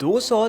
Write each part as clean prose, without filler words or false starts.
200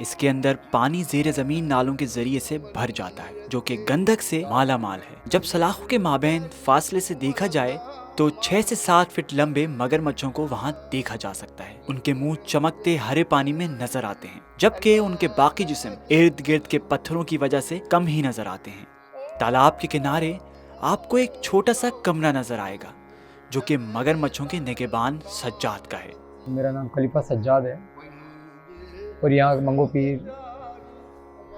اس کے اندر پانی زیر زمین نالوں کے ذریعے سے بھر جاتا ہے جو کہ گندک سے مالا مال ہے۔ جب سلاخوں کے مابین فاصلے سے دیکھا جائے تو 6 سے 7 فٹ لمبے مگر مچھوں کو وہاں دیکھا جا سکتا ہے۔ ان کے منہ چمکتے ہرے پانی میں نظر آتے ہیں، جبکہ ان کے باقی جسم ارد گرد کے پتھروں کی وجہ سے کم ہی نظر آتے ہیں۔ تالاب کے کنارے آپ کو ایک چھوٹا سا کمرہ نظر آئے گا جو کہ مگر مچھوں کے نگہبان سجاد کا ہے۔ میرا نام خلیفہ سجاد ہے اور یہاں منگو پیر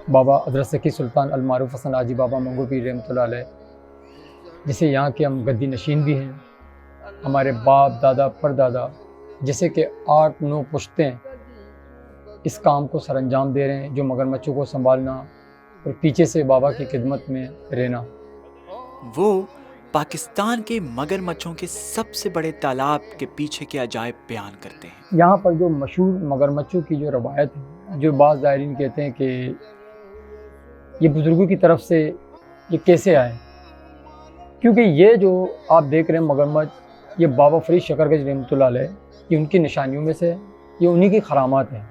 بابا حضرت سکی سلطان المعروف حسن حاجی بابا منگو پیر رحمۃ اللہ علیہ، جسے یہاں کے ہم گدی نشین بھی ہیں، ہمارے باپ دادا پردادا جیسے کہ 8-9 پشتیں اس کام کو سر انجام دے رہے ہیں، جو مگر مچھوں کو سنبھالنا اور پیچھے سے بابا کی خدمت میں رہنا۔ وہ پاکستان کے مگر مچھوں کے سب سے بڑے تالاب کے پیچھے کے عجائب بیان کرتے ہیں۔ یہاں پر جو مشہور مگر مچھوں کی جو روایت ہے، جو بعض زائرین کہتے ہیں کہ یہ بزرگوں کی طرف سے یہ کیسے آئے، کیونکہ یہ جو آپ دیکھ رہے ہیں مگر مچھ، یہ بابا فرید شکرگج رحمۃ اللہ علیہ، یہ ان کی نشانیوں میں سے، یہ انہی کی کرامات ہیں۔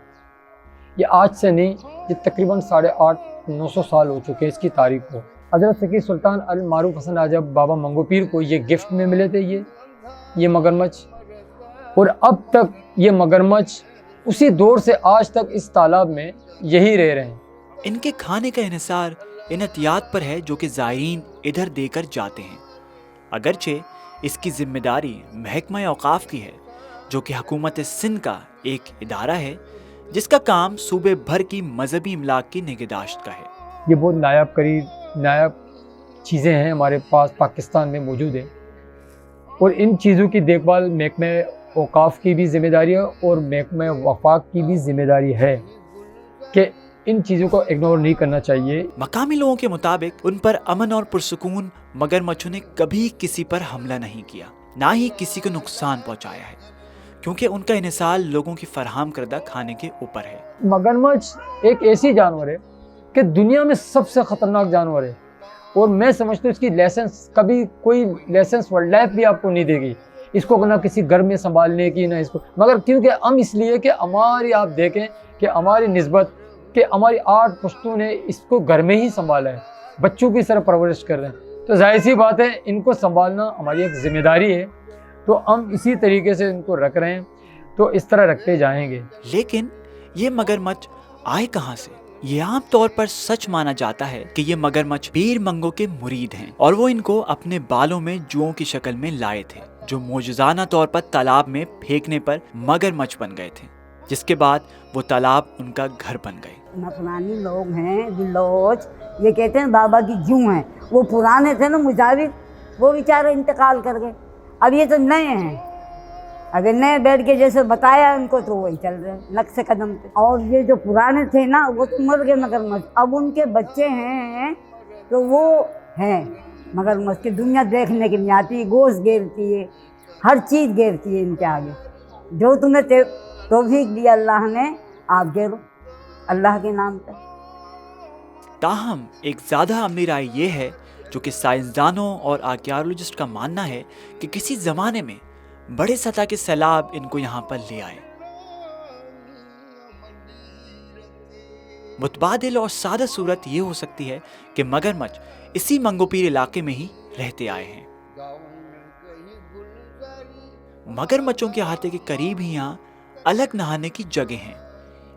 یہ آج سے نہیں، یہ تقریباً 850-900 سال ہو چکے ہیں اس کی تاریخ کو۔ حضرت سکی سلطان المعروف حسن حاجی بابا منگو پیر کو یہ گفٹ میں ملے تھے یہ مگر مچھ، اور اب تک یہ مگر مچھ اسی دور سے آج تک اس تالاب میں یہی رہ رہے ہیں۔ ان کے کھانے کا انحصار ان عطیات پر ہے جو کہ زائرین ادھر دے کر جاتے ہیں، اگرچہ اس کی ذمہ داری محکمہ اوقاف کی ہے جو کہ حکومت سندھ کا ایک ادارہ ہے جس کا کام صوبے بھر کی مذہبی املاک کی نگہداشت کا ہے۔ یہ بہت نایاب چیزیں ہیں ہمارے پاس پاکستان میں موجود ہیں، اور ان چیزوں کی دیکھ بھال محکمہ اوقاف کی بھی ذمہ داری ہے اور محکمہ وفاق کی بھی ذمہ داری ہے کہ ان چیزوں کو اگنور نہیں کرنا چاہیے۔ مقامی لوگوں کے مطابق ان پر امن اور پرسکون مگر مچھوں نے کبھی کسی پر حملہ نہیں کیا، نہ ہی کسی کو نقصان پہنچایا ہے، کیونکہ ان کا انحصار لوگوں کی فراہم کردہ کھانے کے اوپر ہے۔ مگر مچھ ایک ایسی جانور ہے کہ دنیا میں سب سے خطرناک جانور ہے، اور میں سمجھتا ہوں اس کی لائسنس کبھی کوئی لائسنس ورلڈ لائف بھی آپ کو نہیں دے گی، اس کو نہ کسی گھر میں سنبھالنے کی، نہ اس کو، مگر کیونکہ ہم اس لیے کہ ہماری، آپ دیکھیں کہ ہماری نسبت کہ ہماری 8 پشتوں نے اس کو گھر میں ہی سنبھالا ہے، بچوں کی طرح پرورش کر رہے ہیں، تو ظاہر سی بات ہے ان کو سنبھالنا ہماری ایک ذمہ داری ہے، تو ہم اسی طریقے سے ان کو رکھ رہے ہیں، تو اس طرح رکھتے جائیں گے۔ لیکن یہ مگر مچھ آئے کہاں سے؟ یہ عام طور پر سچ مانا جاتا ہے کہ یہ مگر مچھ پیر منگو کے مرید ہیں اور وہ ان کو اپنے بالوں میں جوؤں کی شکل میں لائے تھے جو معجزانہ طور پر تالاب میں پھینکنے پر مگر مچھ بن گئے تھے، جس کے بعد وہ تالاب ان کا گھر بن گئے۔ پرانی لوگ ہیں بلوچ، یہ کہتے ہیں بابا کی جو ہیں، وہ پرانے تھے نا مجاور، وہ بیچارے انتقال کر گئے، اب یہ تو نئے ہیں، اگر نئے بیٹھ کے جیسے بتایا ان کو تو وہی چل رہے ہیں نقش قدم پہ، اور یہ جو پرانے تھے نا وہ تو مر گئے مگر مچھ، اب ان کے بچے ہیں تو وہ ہیں مگر مچھ کی دنیا دیکھنے کے لیے آتی ہے، گوشت گیرتی ہے، ہر چیز گیرتی ہے ان کے آگے، جو تمہیں توفیق دیا اللہ نے آپ گیرو اللہ کے نام پہ۔ تاہم ایک زیادہ عملی رائے یہ ہے جو کہ سائنسدانوں اور آرکیالوجسٹ کا ماننا ہے کہ کسی زمانے میں بڑے سطح کے سیلاب ان کو یہاں پر لے آئے۔ متبادل اور سادہ صورت یہ ہو سکتی ہے کہ مگر مچھ اسی منگو پیر علاقے میں ہی رہتے آئے ہیں۔ مگر مچھوں کے احاطے کے قریب ہی یہاں الگ نہانے کی جگہ ہیں،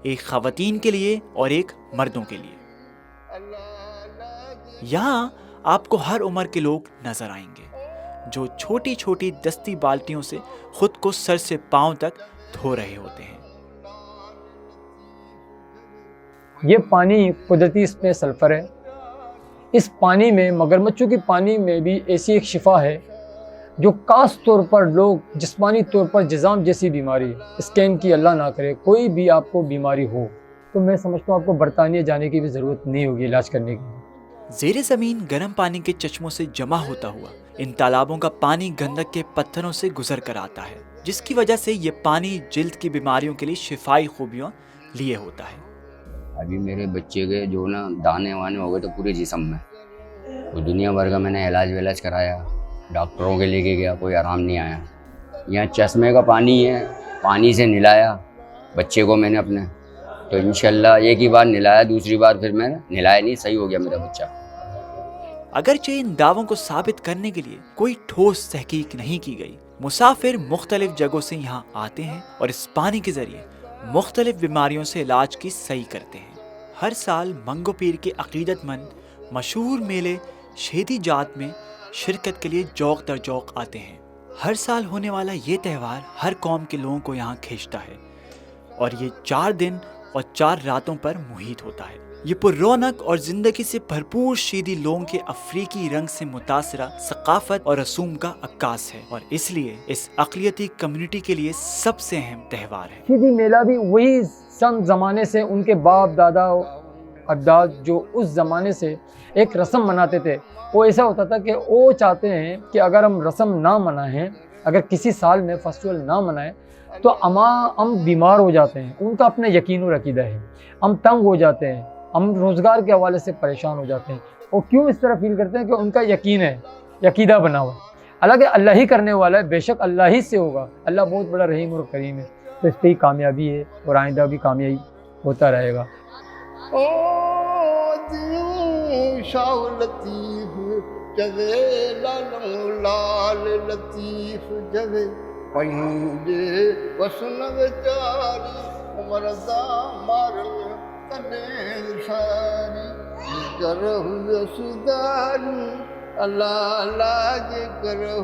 ایک خواتین کے لیے اور ایک مردوں کے لیے۔ یہاں آپ کو ہر عمر کے لوگ نظر آئیں گے جو چھوٹی چھوٹی دستی بالٹیوں سے خود کو سر سے پاؤں تک دھو رہے ہوتے ہیں۔ یہ پانی قدرتی، اس میں سلفر ہے، اس پانی میں مگر مچھوں کی پانی میں بھی ایسی ایک شفا ہے جو خاص طور پر لوگ جسمانی طور پر جزام جیسی بیماری، اسکین کی اللہ نہ کرے، کوئی بھی آپ کو بیماری ہو تو میں سمجھتا ہوں آپ کو برطانیہ جانے کی بھی ضرورت نہیں ہوگی علاج کرنے کی۔ زیر زمین گرم پانی کے چشموں سے جمع ہوتا ہوا ان تالابوں کا پانی گندک کے پتھروں سے گزر کر آتا ہے، جس کی وجہ سے یہ پانی جلد کی بیماریوں کے لیے شفائی خوبیوں لیے ہوتا ہے۔ ابھی میرے بچے کے جو نا دانے وانے ہو گئے تو پورے جسم میں، تو دنیا بھر کا میں نے علاج کرایا، ڈاکٹروں کے لے کے گیا، کوئی آرام نہیں آیا۔ یہاں چشمے کا پانی ہے، پانی سے نلایا بچے کو میں نے اپنے، تو انشاءاللہ ایک ہی بار نہلایا, دوسری بار پھر میں نہلایا نہیں, صحیح ہو گیا میرا بچہ. اگرچہ ان دعووں کو ثابت کرنے کے لیے کوئی ٹھوس تحقیق نہیں کی گئی, مسافر مختلف جگہوں سے یہاں آتے ہیں اور اس پانی کے ذریعے مختلف بیماریوں سے علاج کی صحیح کرتے ہیں. ہر سال منگو پیر کے عقیدت مند مشہور میلے شہیدی جات میں شرکت کے لیے جوق در جوق آتے ہیں. ہر سال ہونے والا یہ تہوار ہر قوم کے لوگوں کو یہاں کھینچتا ہے اور یہ 4 دن اور 4 راتوں پر محیط ہوتا ہے. یہ پر رونق اور زندگی سے بھرپور شیدی لوگوں کے افریقی رنگ سے متاثرہ ثقافت اور رسوم کا عکاس ہے, اور اس لیے اس اقلیتی کمیونٹی کے لیے سب سے اہم تہوار ہے. شیدی میلہ بھی وہی سن زمانے سے ان کے باپ دادا اجداد جو اس زمانے سے ایک رسم مناتے تھے, وہ ایسا ہوتا تھا کہ وہ چاہتے ہیں کہ اگر ہم رسم نہ منائیں, اگر کسی سال میں فیسٹیول نہ منائیں تو ہم بیمار ہو جاتے ہیں. ان کا اپنا یقین و عقیدہ ہے. ہم تنگ ہو جاتے ہیں, ہم روزگار کے حوالے سے پریشان ہو جاتے ہیں. وہ کیوں اس طرح فیل کرتے ہیں کہ ان کا یقین ہے, عقیدہ بنا ہوا. حالانکہ اللہ ہی کرنے والا ہے, بے شک اللہ ہی سے ہوگا. اللہ بہت بڑا رحیم اور کریم ہے, تو اس پہ ہی کامیابی ہے اور آئندہ بھی کامیابی ہوتا رہے گا. او دیوں شاہ لطیف جگے لالم لال لطیف جگے پنجے وسن وچاری مردا مارل کنے ساری کرو سداری اللہ لاج کرو